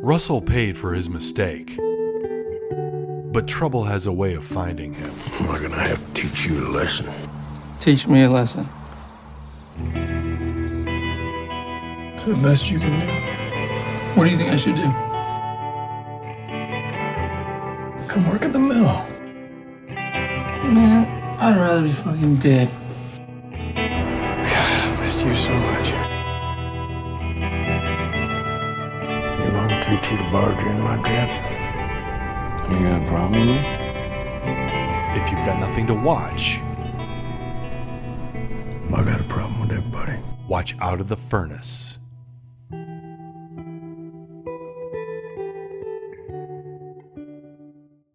Russell paid for his mistake, but trouble has a way of finding him. Am I gonna have to teach you a lesson? Teach me a lesson. It's the best you can do. What do you think I should do? Come work at the mill. Man, I'd rather be fucking dead. God, I've missed you so much. Your mom treat you to barge in like that? You got a problem with me? If you've got nothing to watch, I got a problem with everybody. watch Out of the Furnace.